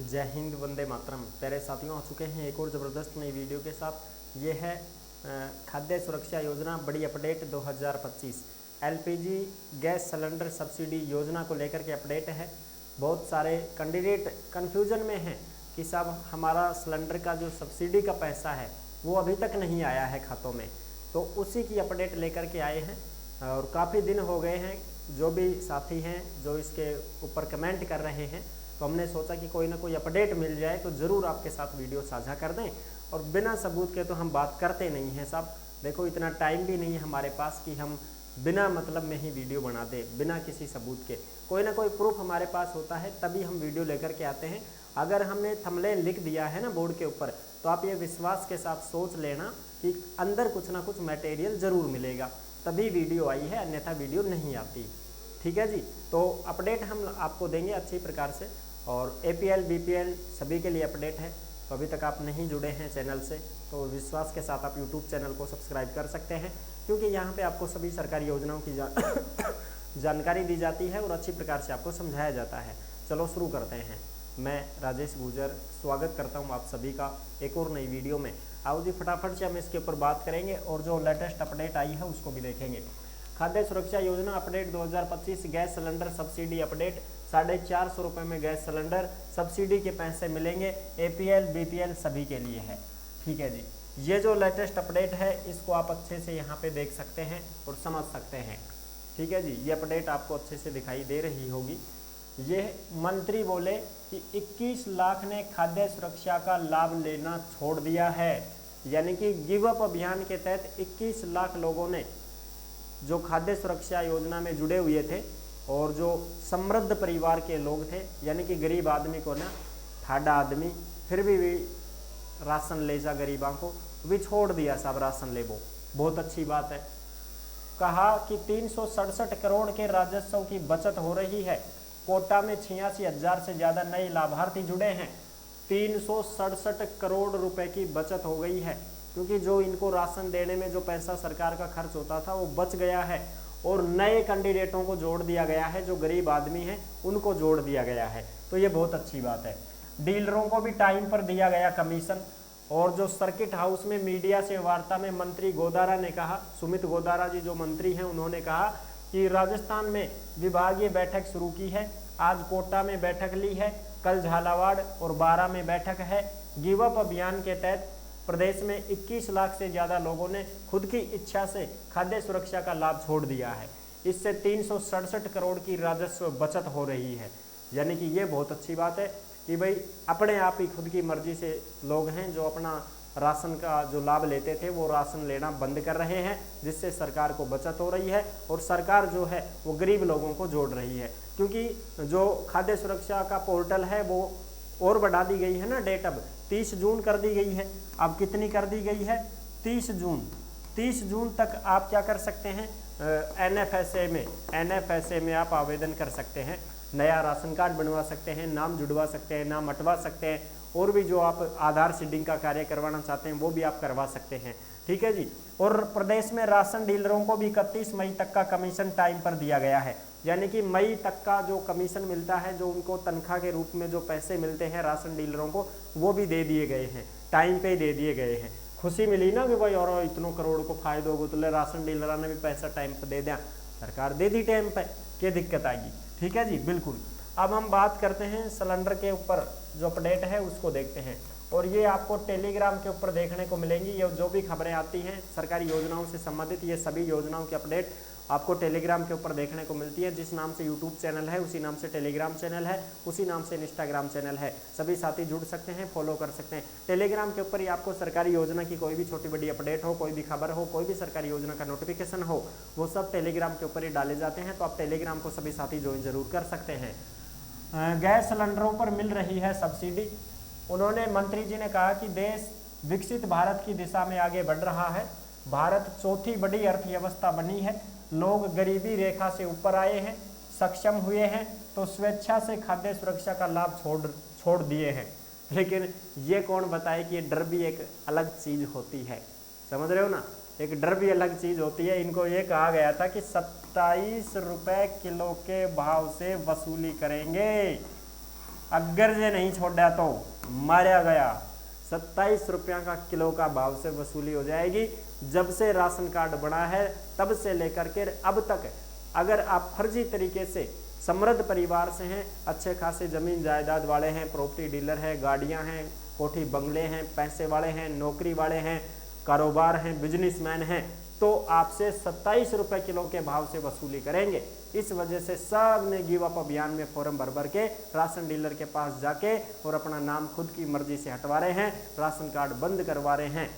जय हिंद, वंदे मातरम। प्यारे साथियों, आ चुके हैं एक और ज़बरदस्त नई वीडियो के साथ। ये है खाद्य सुरक्षा योजना बड़ी update 2025। LPG gas cylinder subsidy योजना को लेकर के अपडेट है। बहुत सारे कैंडिडेट कन्फ्यूजन में हैं कि साहब हमारा सिलेंडर का जो सब्सिडी का पैसा है वो अभी तक नहीं आया है खातों में, तो उसी की अपडेट लेकर के आए हैं। और काफ़ी दिन हो गए हैं, जो भी साथी हैं जो इसके ऊपर कमेंट कर रहे हैं, तो हमने सोचा कि कोई ना कोई अपडेट मिल जाए तो ज़रूर आपके साथ वीडियो साझा कर दें। और बिना सबूत के तो हम बात करते नहीं हैं साहब। देखो, इतना टाइम भी नहीं है हमारे पास कि हम बिना मतलब में ही वीडियो बना दें, बिना किसी सबूत के। कोई ना कोई प्रूफ हमारे पास होता है तभी हम वीडियो लेकर के आते हैं। अगर हमने थंबनेल लिख दिया है ना बोर्ड के ऊपर, तो आप ये विश्वास के साथ सोच लेना कि अंदर कुछ ना कुछ मटेरियल ज़रूर मिलेगा, तभी वीडियो आई है, अन्यथा वीडियो नहीं आती। ठीक है जी। तो अपडेट हम आपको देंगे अच्छी प्रकार से। और एपीएल बीपीएल सभी के लिए अपडेट है। तो अभी तक आप नहीं जुड़े हैं चैनल से, तो विश्वास के साथ आप यूट्यूब चैनल को सब्सक्राइब कर सकते हैं, क्योंकि यहाँ पे आपको सभी सरकारी योजनाओं की जानकारी दी जाती है और अच्छी प्रकार से आपको समझाया जाता है। चलो शुरू करते हैं। मैं राजेश गुजर स्वागत करता हूँ आप सभी का एक और नई वीडियो में। आओ जी, फटाफट से हम इसके ऊपर बात करेंगे और जो लेटेस्ट अपडेट आई है उसको भी देखेंगे। खाद्य सुरक्षा योजना update 2025 gas cylinder subsidy update. 450 रुपये में गैस सिलेंडर सब्सिडी के पैसे मिलेंगे। एपीएल बीपीएल सभी के लिए है। ठीक है जी। ये जो लेटेस्ट अपडेट है इसको आप अच्छे से यहाँ पे देख सकते हैं और समझ सकते हैं। ठीक है जी। ये अपडेट आपको अच्छे से दिखाई दे रही होगी। ये मंत्री बोले कि 21 लाख ने खाद्य सुरक्षा का लाभ लेना छोड़ दिया है। यानी कि गिव अप अभियान के तहत 21 लाख लोगों ने जो खाद्य सुरक्षा योजना में जुड़े हुए थे और जो समृद्ध परिवार के लोग थे, यानी कि गरीब आदमी को ना, ठाडा आदमी फिर भी राशन ले जा, गरीबों को भी छोड़ दिया साहब राशन ले। वो बहुत अच्छी बात है। कहा कि 367 करोड़ के राजस्व की बचत हो रही है। कोटा में 86,000 से ज़्यादा नए लाभार्थी जुड़े हैं। 367 करोड़ रुपए की बचत हो गई है, क्योंकि जो इनको राशन देने में जो पैसा सरकार का खर्च होता था वो बच गया है और नए कैंडिडेटों को जोड़ दिया गया है। जो गरीब आदमी हैं उनको जोड़ दिया गया है, तो ये बहुत अच्छी बात है। डीलरों को भी टाइम पर दिया गया कमीशन। और जो सर्किट हाउस में मीडिया से वार्ता में मंत्री गोदारा ने कहा, सुमित गोदारा जी जो मंत्री हैं, उन्होंने कहा कि राजस्थान में विभागीय बैठक शुरू की है। आज कोटा में बैठक ली है, कल झालावाड़ और बारां में बैठक है। गिव अप अभियान के तहत प्रदेश में 21 लाख से ज़्यादा लोगों ने खुद की इच्छा से खाद्य सुरक्षा का लाभ छोड़ दिया है। इससे 367 करोड़ की राजस्व बचत हो रही है। यानी कि ये बहुत अच्छी बात है कि भाई अपने आप ही खुद की मर्जी से लोग हैं जो अपना राशन का जो लाभ लेते थे वो राशन लेना बंद कर रहे हैं, जिससे सरकार को बचत हो रही है और सरकार जो है वो गरीब लोगों को जोड़ रही है। क्योंकि जो खाद्य सुरक्षा का पोर्टल है वो और बढ़ा दी गई है ना डेट, अब 30 जून कर दी गई है। अब कितनी कर दी गई है? 30 जून। 30 जून तक आप क्या कर सकते हैं? एनएफएसए में आप आवेदन कर सकते हैं, नया राशन कार्ड बनवा सकते हैं, नाम जुड़वा सकते हैं, नाम हटवा सकते हैं, और भी जो आप आधार सीडिंग का कार्य करवाना चाहते हैं वो भी आप करवा सकते हैं। ठीक है जी। और प्रदेश में राशन डीलरों को भी 31 मई तक का कमीशन टाइम पर दिया गया है। यानी कि मई तक का जो कमीशन मिलता है, जो उनको तनख्वाह के रूप में जो पैसे मिलते हैं राशन डीलरों को, वो भी दे दिए गए हैं, टाइम पे दे दिए गए हैं। खुशी मिली ना कि भाई और इतनों करोड़ को फायदा होगा, तो ले राशन डीलर ने भी पैसा टाइम पर दे दिया, सरकार दे दी टाइम पर, क्या दिक्कत आएगी? ठीक है जी, बिल्कुल। अब हम बात करते हैं सिलेंडर के ऊपर जो अपडेट है उसको देखते हैं। और ये आपको टेलीग्राम के ऊपर देखने को मिलेंगी। ये जो भी खबरें आती हैं सरकारी योजनाओं से संबंधित, ये सभी योजनाओं की अपडेट आपको टेलीग्राम के ऊपर देखने को मिलती है। जिस नाम से यूट्यूब चैनल है उसी नाम से टेलीग्राम चैनल है, उसी नाम से इंस्टाग्राम चैनल है। सभी साथी जुड़ सकते हैं, फॉलो कर सकते हैं। टेलीग्राम के ऊपर ही आपको सरकारी योजना की कोई भी छोटी बड़ी अपडेट हो, कोई भी खबर हो, कोई भी सरकारी योजना का नोटिफिकेशन हो, वो सब टेलीग्राम के ऊपर ही डाले जाते हैं। तो आप टेलीग्राम को सभी साथी ज्वाइन जरूर कर सकते हैं। गैस सिलेंडरों पर मिल रही है सब्सिडी। उन्होंने, मंत्री जी ने कहा कि देश विकसित भारत की दिशा में आगे बढ़ रहा है। भारत चौथी बड़ी अर्थव्यवस्था बनी है। लोग गरीबी रेखा से ऊपर आए हैं, सक्षम हुए हैं, तो स्वेच्छा से खाद्य सुरक्षा का लाभ छोड़ दिए हैं। लेकिन ये कौन बताए कि ये डर भी एक अलग चीज़ होती है? समझ रहे हो ना, एक डर भी अलग चीज़ होती है। इनको ये कहा गया था कि 27 रुपये किलो के भाव से वसूली करेंगे। अगर ये नहीं छोड़ा तो मारा गया। 27 रुपया का किलो का भाव से वसूली हो जाएगी। जब से राशन कार्ड बना है तब से लेकर के अब तक अगर आप फर्जी तरीके से समृद्ध परिवार से हैं, अच्छे खासे जमीन जायदाद वाले हैं, प्रॉपर्टी डीलर है, गाड़ियां हैं, कोठी बंगले हैं, पैसे वाले हैं, नौकरी वाले हैं, कारोबार हैं, बिजनेसमैन हैं, तो आपसे 27 रुपये किलो के भाव से वसूली करेंगे। इस वजह से सब ने गिव अप अभियान में फॉर्म भर भर के राशन डीलर के पास जाके और अपना नाम खुद की मर्जी से हटवा रहे हैं, राशन कार्ड बंद करवा रहे हैं,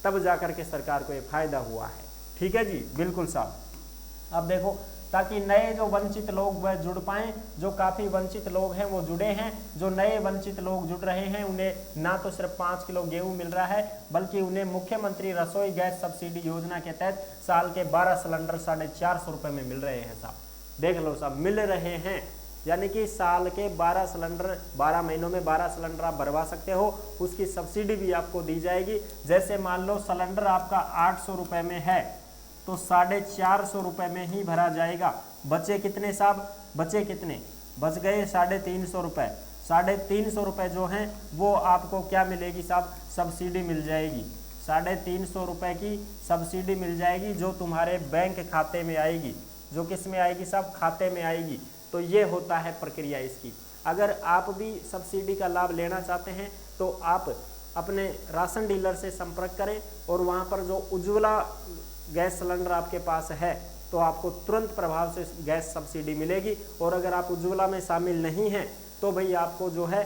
तब जाकर के सरकार को ये फायदा हुआ है। ठीक है जी, बिल्कुल साहब। अब देखो, ताकि नए जो वंचित लोग वह जुड़ पाएं, जो काफ़ी वंचित लोग हैं वो जुड़े हैं, जो नए वंचित लोग जुड़ रहे हैं उन्हें ना तो सिर्फ 5 किलो गेहूं मिल रहा है, बल्कि उन्हें मुख्यमंत्री रसोई गैस सब्सिडी योजना के तहत साल के 12 सिलेंडर 450 रुपये में मिल रहे हैं साहब। देख लो साहब, मिल रहे हैं, यानी कि साल के 12 सिलेंडर, 12 महीनों में 12 सिलेंडर आप भरवा सकते हो, उसकी सब्सिडी भी आपको दी जाएगी। जैसे मान लो सिलेंडर आपका 800 रुपये में है तो 450 रुपये में ही भरा जाएगा। बचे कितने साहब, बचे कितने, बच गए 350 रुपये। 350 रुपये जो हैं वो आपको क्या मिलेगी साहब, सब्सिडी मिल जाएगी। 350 रुपये की सब्सिडी मिल जाएगी जो तुम्हारे बैंक खाते में आएगी। जो किस में आएगी साहब, खाते में आएगी। तो ये होता है प्रक्रिया इसकी। अगर आप भी सब्सिडी का लाभ लेना चाहते हैं तो आप अपने राशन डीलर से संपर्क करें और वहाँ पर जो उज्ज्वला गैस सिलेंडर आपके पास है तो आपको तुरंत प्रभाव से गैस सब्सिडी मिलेगी। और अगर आप उज्ज्वला में शामिल नहीं हैं तो भाई आपको जो है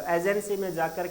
एजेंसी में जाकर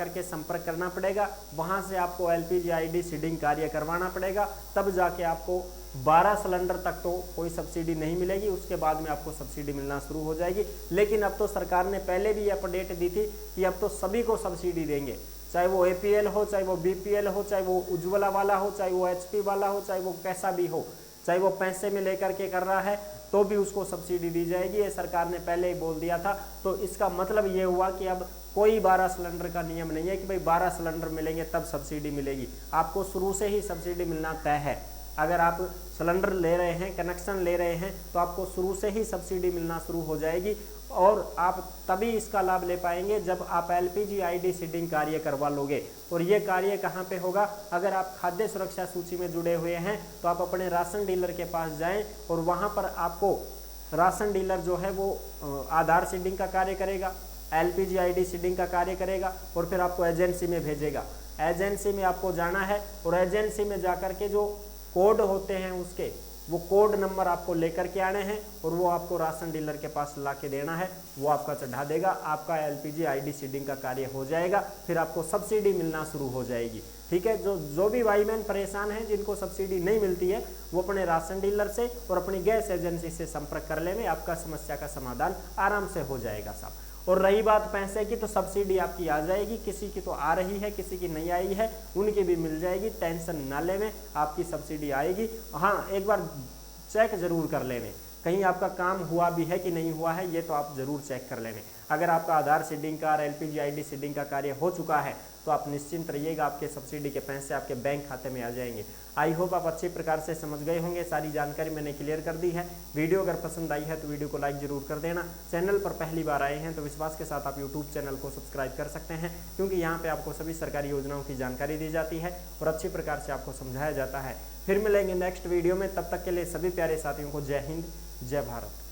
के संपर्क करना पड़ेगा। वहाँ से आपको LPG ID सीडिंग कार्य करवाना पड़ेगा, तब जाके आपको 12 सिलेंडर तक तो कोई सब्सिडी नहीं मिलेगी, उसके बाद में आपको सब्सिडी मिलना शुरू हो जाएगी। लेकिन अब तो सरकार ने पहले भी अपडेट दी थी कि अब तो सभी को सब्सिडी देंगे, चाहे वो APL हो, चाहे वो BPL हो, चाहे वो उज्ज्वला वाला हो, चाहे वो HP वाला हो, चाहे वो कैसा भी हो, चाहे वो पैसे में लेकर के कर रहा है तो भी उसको सब्सिडी दी जाएगी। ये सरकार ने पहले ही बोल दिया था। तो इसका मतलब ये हुआ कि अब कोई 12 सिलेंडर का नियम नहीं है कि भाई 12 सिलेंडर मिलेंगे तब सब्सिडी मिलेगी। आपको शुरू से ही सब्सिडी मिलना तय है। अगर आप सिलेंडर ले रहे हैं, कनेक्शन ले रहे हैं, तो आपको शुरू से ही सब्सिडी मिलना शुरू हो जाएगी और आप तभी इसका लाभ ले पाएंगे जब आप LPG ID सीडिंग कार्य करवा लोगे। और ये कार्य कहाँ पे होगा, अगर आप खाद्य सुरक्षा सूची में जुड़े हुए हैं तो आप अपने राशन डीलर के पास जाएं और वहाँ पर आपको राशन डीलर जो है वो आधार सीडिंग का कार्य करेगा, LPG ID सीडिंग का कार्य करेगा और फिर आपको एजेंसी में भेजेगा। एजेंसी में आपको जाना है और एजेंसी में जाकर के जो कोड होते हैं उसके वो कोड नंबर आपको लेकर के आने हैं और वो आपको राशन डीलर के पास ला के देना है, वो आपका चढ़ा देगा, आपका LPG ID सीडिंग का कार्य हो जाएगा, फिर आपको सब्सिडी मिलना शुरू हो जाएगी। ठीक है, जो भी भाई बहन परेशान हैं जिनको सब्सिडी नहीं मिलती है वो अपने राशन डीलर से और अपनी गैस एजेंसी से संपर्क कर लेंगे, आपका समस्या का समाधान आराम से हो जाएगा साहब। और रही बात पैसे की, तो सब्सिडी आपकी आ जाएगी, किसी की तो आ रही है, किसी की नहीं आई है, उनकी भी मिल जाएगी, टेंशन ना लेने, आपकी सब्सिडी आएगी। हाँ, एक बार चेक जरूर कर लेने कहीं आपका काम हुआ भी है कि नहीं हुआ है, ये तो आप जरूर चेक कर लेने। अगर आपका आधार सीडिंग का और LPG ID सीडिंग का कार्य हो चुका है तो आप निश्चिंत रहिएगा, आपके सब्सिडी के पैसे आपके बैंक खाते में आ जाएंगे। आई होप आप अच्छी प्रकार से समझ गए होंगे, सारी जानकारी मैंने क्लियर कर दी है। वीडियो अगर पसंद आई है तो वीडियो को लाइक जरूर कर देना। चैनल पर पहली बार आए हैं तो विश्वास के साथ आप यूट्यूब चैनल को सब्सक्राइब कर सकते हैं, क्योंकि यहाँ पर आपको सभी सरकारी योजनाओं की जानकारी दी जाती है और अच्छी प्रकार से आपको समझाया जाता है। फिर मिलेंगे नेक्स्ट वीडियो में, तब तक के लिए सभी प्यारे साथियों को जय हिंद, जय भारत।